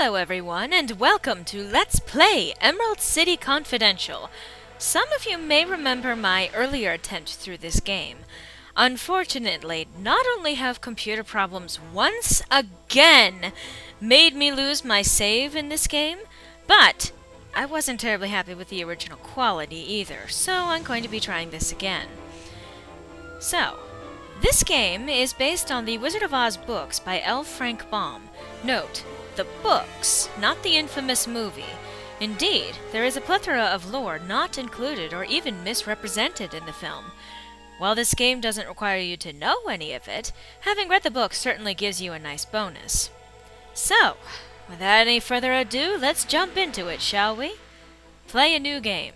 Hello everyone, and welcome to Let's Play Emerald City Confidential. Some of you may remember my earlier attempt through this game. Unfortunately, not only have computer problems once again made me lose my save in this game, but I wasn't terribly happy with the original quality either, so I'm going to be trying this again. So, this game is based on the Wizard of Oz books by L. Frank Baum. Note, the books, not the infamous movie. Indeed, there is a plethora of lore not included or even misrepresented in the film. While this game doesn't require you to know any of it, having read the book certainly gives you a nice bonus. So, without any further ado, let's jump into it, shall we? Play a new game.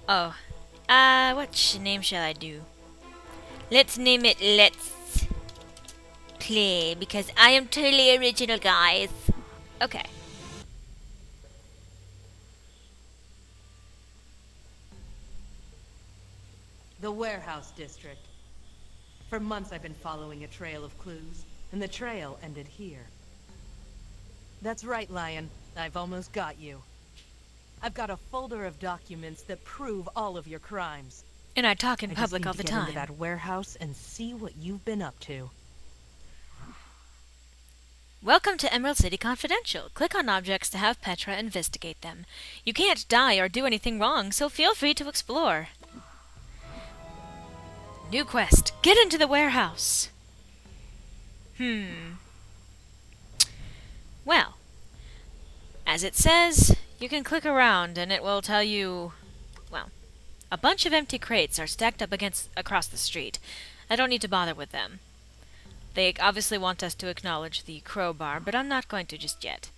Oh, what name shall I do? Let's name it Let's Play, because I am totally original, guys. Okay. The Warehouse District. For months I've been following a trail of clues, and the trail ended here. That's right, Lion. I've almost got you. I've got a folder of documents that prove all of your crimes. And I talk in I public just all need the to get time. into that warehouse and see what you've been up to. Welcome to Emerald City Confidential. Click on objects to have Petra investigate them. You can't die or do anything wrong, so feel free to explore. New quest. Get into the warehouse. Well, as it says, you can click around and it will tell you, well, a bunch of empty crates are stacked up across the street. I don't need to bother with them. They obviously want us to acknowledge the crowbar, but I'm not going to just yet.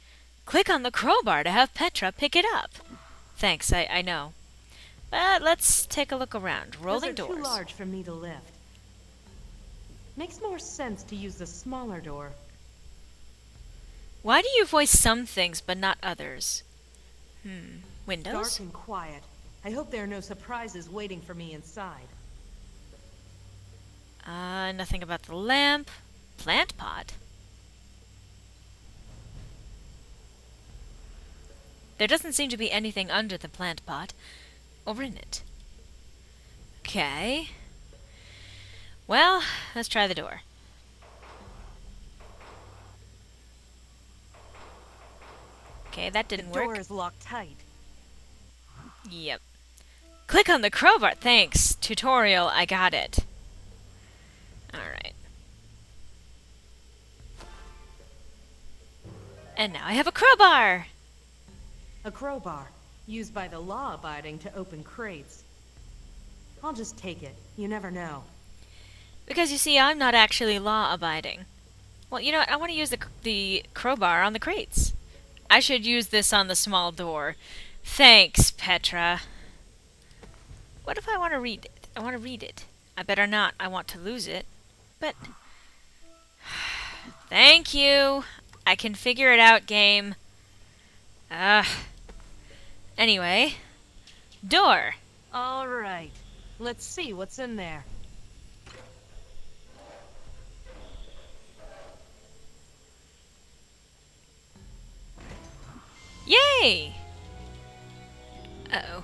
Click on the crowbar to have Petra pick it up. Thanks, I know. But let's take a look around. Rolling Those are doors. too large for me to lift. Makes more sense to use the smaller door. Why do you voice some things but not others? Windows? Dark and quiet. I hope there are no surprises waiting for me inside. Nothing about the lamp. Plant pot. There doesn't seem to be anything under the plant pot, or in it. Okay. Well, let's try the door. Okay, that didn't The door work. is locked tight. Yep. Click on the crowbar. Thanks. Tutorial, I got it. Alright. And now I have a crowbar! A crowbar, used by the law-abiding to open crates. I'll just take it. You never know. Because you see, I'm not actually law-abiding. Well, you know what? I want to use the crowbar on the crates. I should use this on the small door. Thanks, Petra. What if I want to read it? I want to read it. I better not. I want to lose it. But... Thank you. I can figure it out, game. Anyway. Door. All right. Let's see what's in there. Yay! Uh-oh.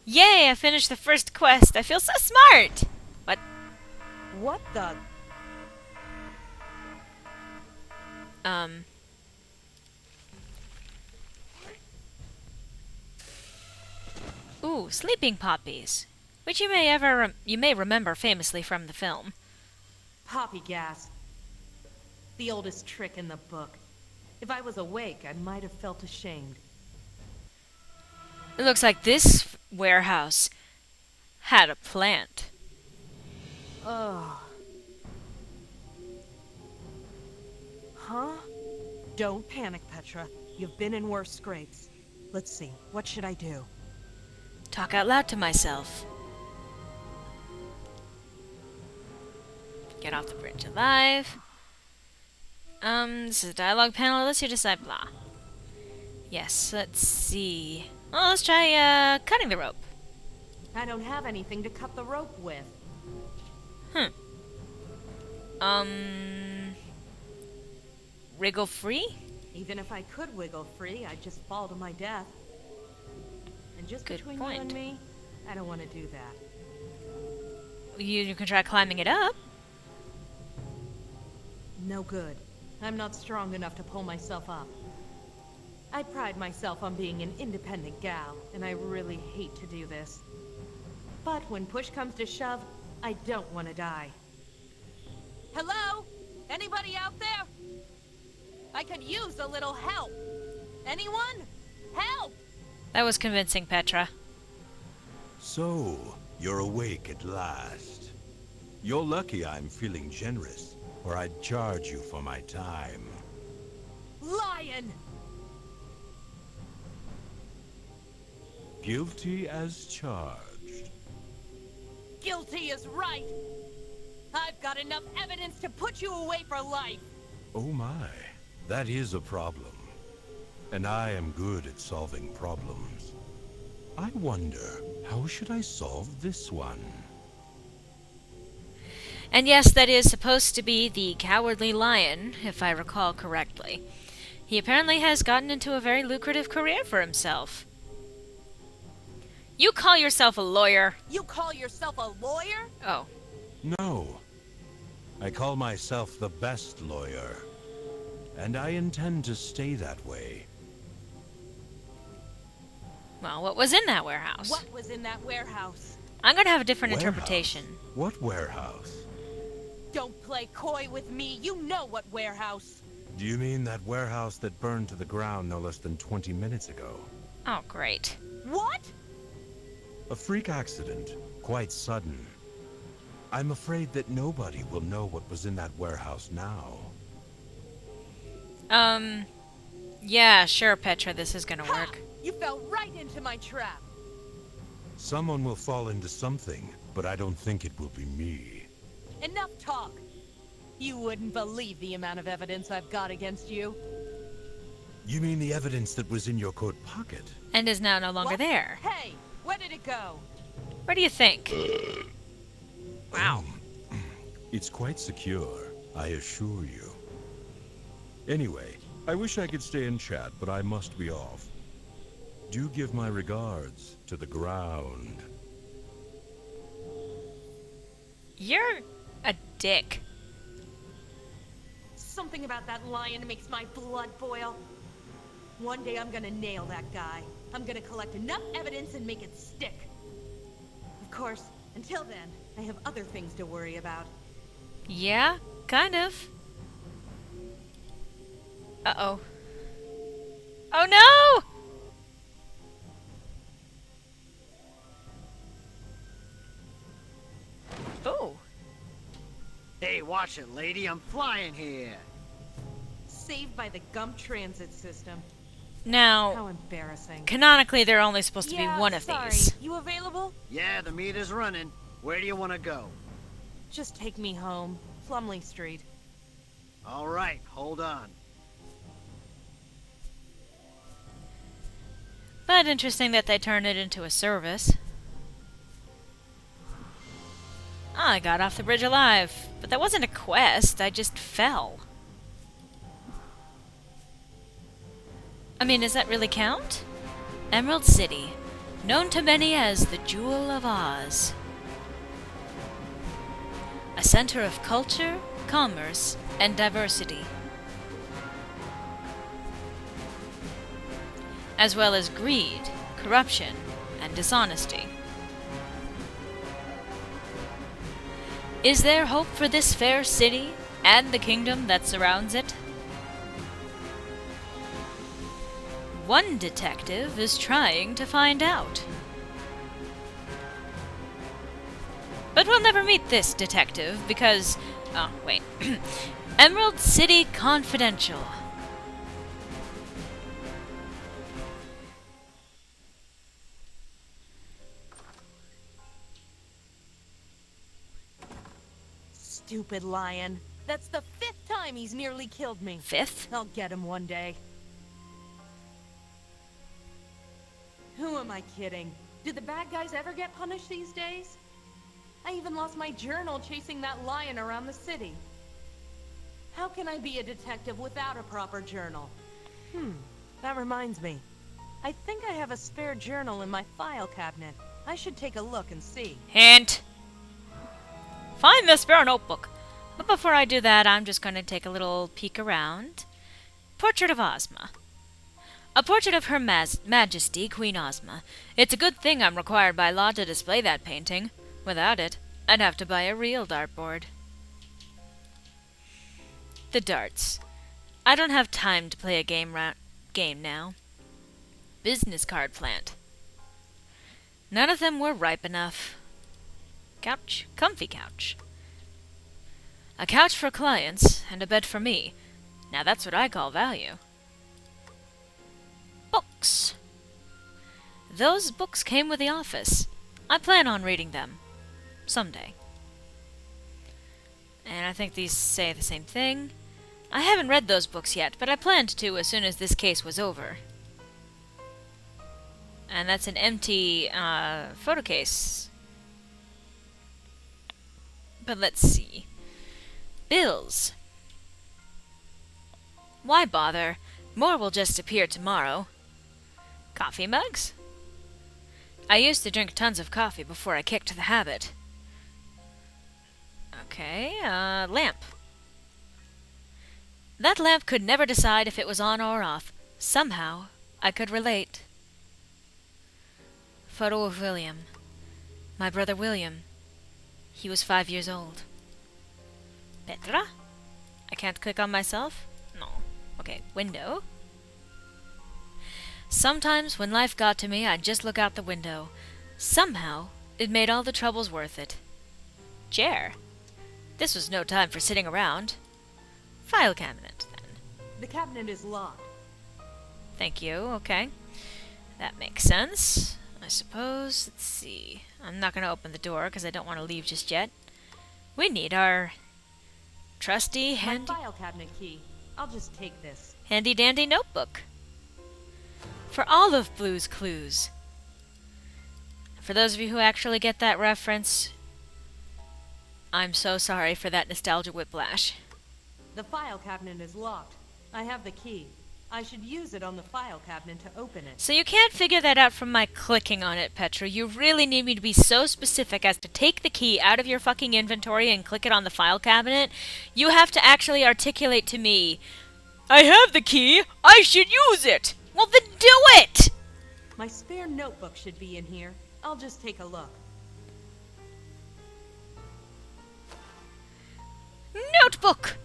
Yay, I finished the first quest. I feel so smart! What? What the... Ooh, sleeping poppies. Which you may remember famously from the film. Poppy gas. The oldest trick in the book. If I was awake, I might have felt ashamed. It looks like this warehouse had a plant. Ugh. Huh? Don't panic, Petra. You've been in worse scrapes. Let's see, what should I do? Talk out loud to myself. Get off the bridge alive. This is a dialogue panel. Let's you decide blah. Yes, let's see. Well, let's try, cutting the rope. I don't have anything to cut the rope with. wriggle free? Even if I could wiggle free, I'd just fall to my death. And just Good between point. you and me, I don't want to do that. You can try climbing it up. No good. I'm not strong enough to pull myself up. I pride myself on being an independent gal, and I really hate to do this. But when push comes to shove, I don't want to die. Hello? Anybody out there? I could use a little help. Anyone? Help! That was convincing, Petra. So, you're awake at last. You're lucky I'm feeling generous, or I'd charge you for my time. Lion! Guilty as charged. Guilty is right! I've got enough evidence to put you away for life! Oh my, that is a problem. And I am good at solving problems. I wonder, how should I solve this one? And yes, that is supposed to be the Cowardly Lion, if I recall correctly. He apparently has gotten into a very lucrative career for himself. You call yourself a lawyer? You call yourself a lawyer? Oh. No. I call myself the best lawyer. And I intend to stay that way. Well, what was in that warehouse? What was in that warehouse? I'm going to have a different Warehouse? interpretation. What warehouse? Don't play coy with me. You know what warehouse. Do you mean that warehouse that burned to the ground no less than 20 minutes ago? Oh, great. What? A freak accident. Quite sudden. I'm afraid that nobody will know what was in that warehouse now. Yeah, sure, Petra, this is gonna Ha! work. You fell right into my trap. Someone will fall into something, but I don't think it will be me. Enough talk. You wouldn't believe the amount of evidence I've got against you. You mean the evidence that was in your coat pocket? And is now no longer What? there. Hey, where did it go? Where do you think? Wow. It's quite secure, I assure you. Anyway, I wish I could stay and chat, but I must be off. Do give my regards to the ground. You're a dick. Something about that lion makes my blood boil. One day I'm gonna nail that guy. I'm gonna collect enough evidence and make it stick. Of course, until then, I have other things to worry about. Yeah, kind of. Uh-oh. Oh no! Oh. Hey, watch it, lady. I'm flying here. Saved by the Gump Transit System. Now, How embarrassing. canonically, they're only supposed to be one of sorry. these. You available? Yeah, the meter's running. Where do you want to go? Just take me home. Plumley Street. All right, hold on. But interesting that they turned it into a service. I got off the bridge alive, but that wasn't a quest, I just fell. I mean, does that really count? Emerald City, known to many as the Jewel of Oz. A center of culture, commerce, and diversity. As well as greed, corruption, and dishonesty. Is there hope for this fair city and the kingdom that surrounds it? One detective is trying to find out. But we'll never meet this detective because... oh, wait. Emerald City Confidential. Stupid lion. That's the 5th time he's nearly killed me. 5th? I'll get him one day. Who am I kidding? Do the bad guys ever get punished these days? I even lost my journal chasing that lion around the city. How can I be a detective without a proper journal? That reminds me. I think I have a spare journal in my file cabinet. I should take a look and see. Hint. Find the spare notebook. But before I do that, I'm just going to take a little peek around. Portrait of Ozma. A portrait of Her Majesty, Queen Ozma. It's a good thing I'm required by law to display that painting. Without it, I'd have to buy a real dartboard. The darts. I don't have time to play a game now. Business card plant. None of them were ripe enough. Couch. Comfy couch. A couch for clients, and a bed for me. Now that's what I call value. Books. Those books came with the office. I plan on reading them. Someday. And I think these say the same thing. I haven't read those books yet, but I planned to as soon as this case was over. And that's an empty photo case. But let's see. Bills. Why bother? More will just appear tomorrow. Coffee mugs? I used to drink tons of coffee before I kicked the habit. Okay, lamp. That lamp could never decide if it was on or off. Somehow, I could relate. Photo of William. My brother William. He was 5 years old. Petra? I can't click on myself? No. Okay, window. Sometimes when life got to me, I'd just look out the window. Somehow, it made all the troubles worth it. Chair. This was no time for sitting around. File cabinet, then. The cabinet is locked. Thank you, okay. That makes sense, I suppose. Let's see. I'm not going to open the door because I don't want to leave just yet. We need our trusty My file cabinet key. I'll just take this. handy-dandy notebook. For all of Blue's Clues. For those of you who actually get that reference, I'm so sorry for that nostalgia whiplash. The file cabinet is locked. I have the key. I should use it on the file cabinet to open it. So you can't figure that out from my clicking on it, Petra. You really need me to be so specific as to take the key out of your fucking inventory and click it on the file cabinet. You have to actually articulate to me, I have the key! I should use it! Well, then do it! My spare notebook should be in here. I'll just take a look. Notebook!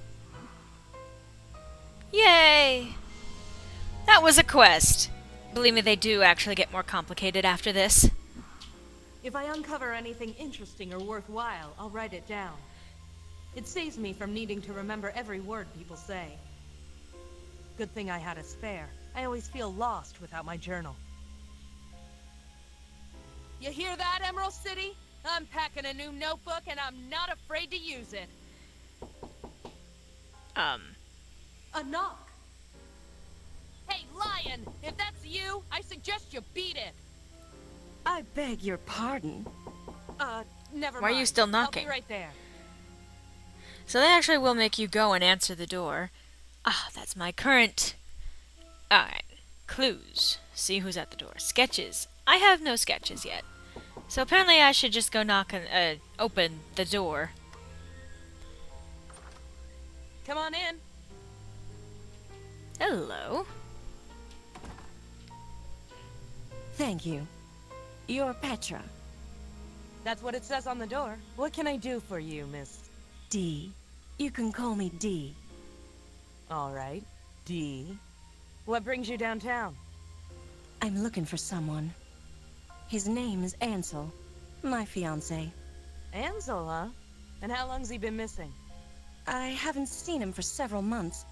Yay! That was a quest. Believe me, they do actually get more complicated after this. If I uncover anything interesting or worthwhile, I'll write it down. It saves me from needing to remember every word people say. Good thing I had a spare. I always feel lost without my journal. You hear that, Emerald City? I'm packing a new notebook and I'm not afraid to use it. A knock. Hey, Lion! If that's you, I suggest you beat it. I beg your pardon. Never mind. Why are you still knocking? I'll be right there. So they actually will make you go and answer the door. Ah, that's my current... Alright. Clues. See who's at the door. Sketches. I have no sketches yet. So apparently I should just go knock and, open the door. Come on in. Hello. Thank you. You're Petra. That's what it says on the door. What can I do for you, Miss? D. You can call me D. All right. D. What brings you downtown? I'm looking for someone. His name is Ansel, my fiancé. Ansel, huh? And how long's he been missing? I haven't seen him for several months.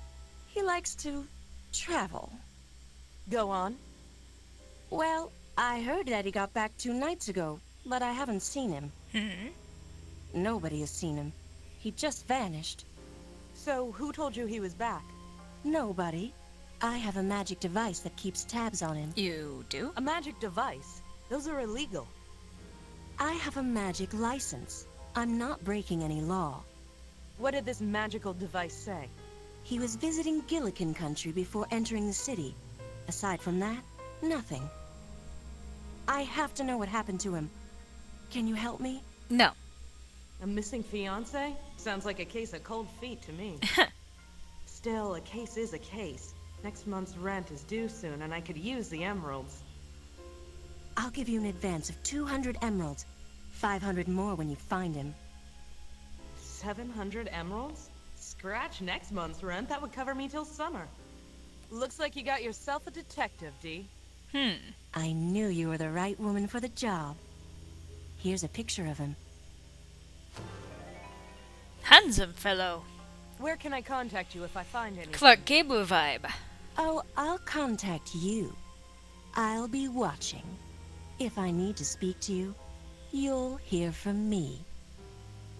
He likes to travel. Go on. Well, I heard that he got back 2 nights ago, but I haven't seen him. Nobody has seen him. He just vanished. So, who told you he was back? Nobody. I have a magic device that keeps tabs on him. You do? A magic device? Those are illegal. I have a magic license. I'm not breaking any law. What did this magical device say? He was visiting Gillikin country before entering the city. Aside from that, nothing. I have to know what happened to him. Can you help me? No. A missing fiancé? Sounds like a case of cold feet to me. Still, a case is a case. Next month's rent is due soon, and I could use the emeralds. I'll give you an advance of 200 emeralds. 500 more when you find him. 700 emeralds? Scratch next month's rent, that would cover me till summer. Looks like you got yourself a detective, Dee. I knew you were the right woman for the job. Here's a picture of him. Handsome fellow. Where can I contact you if I find anything? Clark Gable vibe. Oh, I'll contact you. I'll be watching. If I need to speak to you, you'll hear from me.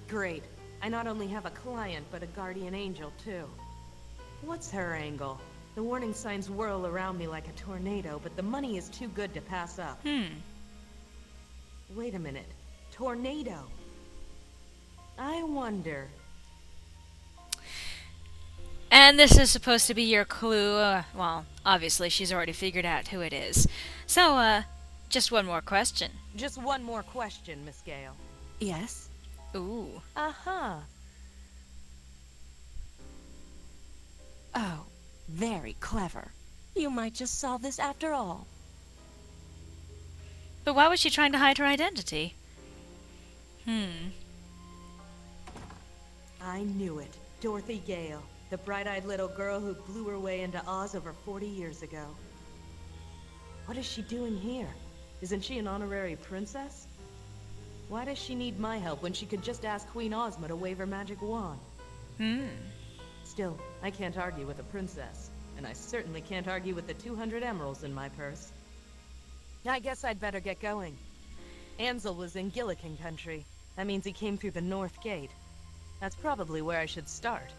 Great. I not only have a client, but a guardian angel, too. What's her angle? The warning signs whirl around me like a tornado, but the money is too good to pass up. Wait a minute. Tornado. I wonder... And this is supposed to be your clue. Well, obviously she's already figured out who it is. So, just one more question. Just one more question, Miss Gale. Yes? Ooh. Uh-huh. Oh, very clever. You might just solve this after all. But why was she trying to hide her identity? I knew it. Dorothy Gale. The bright-eyed little girl who blew her way into Oz over 40 years ago. What is she doing here? Isn't she an honorary princess? Why does she need my help when she could just ask Queen Ozma to wave her magic wand? Still, I can't argue with a princess. And I certainly can't argue with the 200 emeralds in my purse. I guess I'd better get going. Ansel was in Gillikin country. That means he came through the North Gate. That's probably where I should start.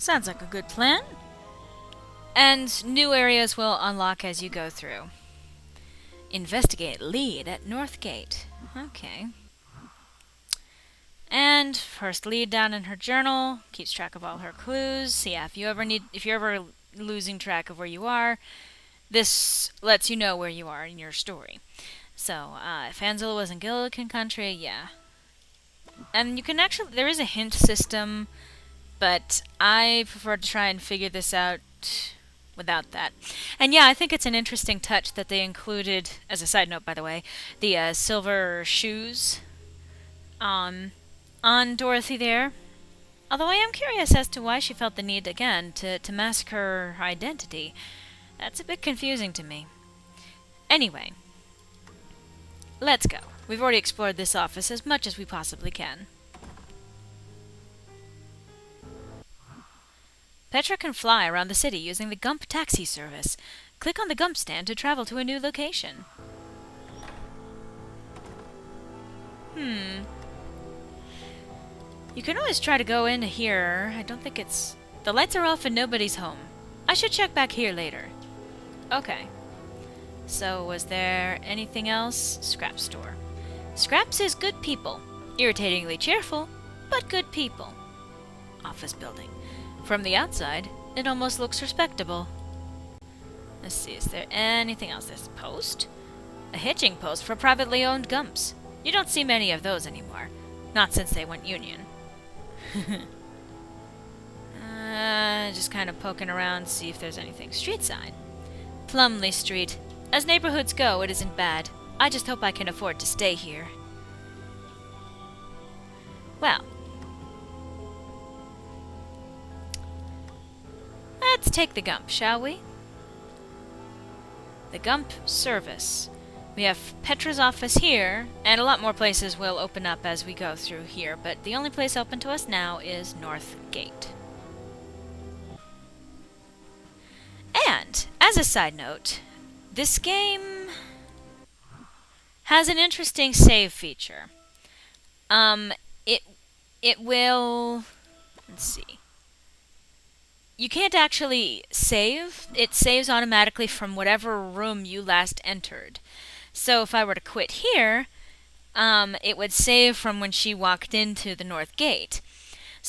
Sounds like a good plan. And new areas will unlock as you go through. Investigate lead at North Gate. Okay. And first lead down in her journal, keeps track of all her clues. So yeah, if you're ever losing track of where you are, this lets you know where you are in your story. So, if Ansel was in Gillikin country, yeah. And you can actually, there is a hint system, but I prefer to try and figure this out without that. And yeah, I think it's an interesting touch that they included, as a side note by the way, the silver shoes on Dorothy there. Although I am curious as to why she felt the need again to mask her identity. That's a bit confusing to me. Anyway, let's go. We've already explored this office as much as we possibly can. Petra can fly around the city using the Gump taxi service. Click on the Gump stand to travel to a new location. You can always try to go in here. I don't think it's... The lights are off and nobody's home. I should check back here later. Okay. So, was there anything else? Scrap store. Scraps is good people. Irritatingly cheerful, but good people. Office building. From the outside, it almost looks respectable. Let's see, is there anything else? There's a post? A hitching post for privately owned Gumps. You don't see many of those anymore. Not since they went union. Just kind of poking around, see if there's anything. Street sign. Plumley Street. As neighborhoods go, it isn't bad. I just hope I can afford to stay here. Well. Let's take the Gump, shall we? The Gump service. We have Petra's office here, and a lot more places will open up as we go through here, but the only place open to us now is North Gate. And, as a side note, this game has an interesting save feature. It will... Let's see. You can't actually save. It saves automatically from whatever room you last entered. So if I were to quit here, it would save from when she walked into the North Gate.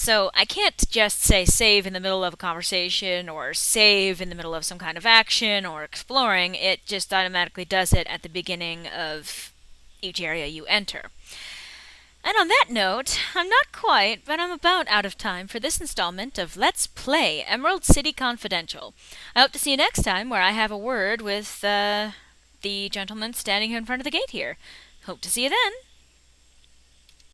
So I can't just say save in the middle of a conversation or save in the middle of some kind of action or exploring. It just automatically does it at the beginning of each area you enter. And on that note, I'm not quite, but I'm about out of time for this installment of Let's Play Emerald City Confidential. I hope to see you next time where I have a word with the gentleman standing in front of the gate here. Hope to see you then.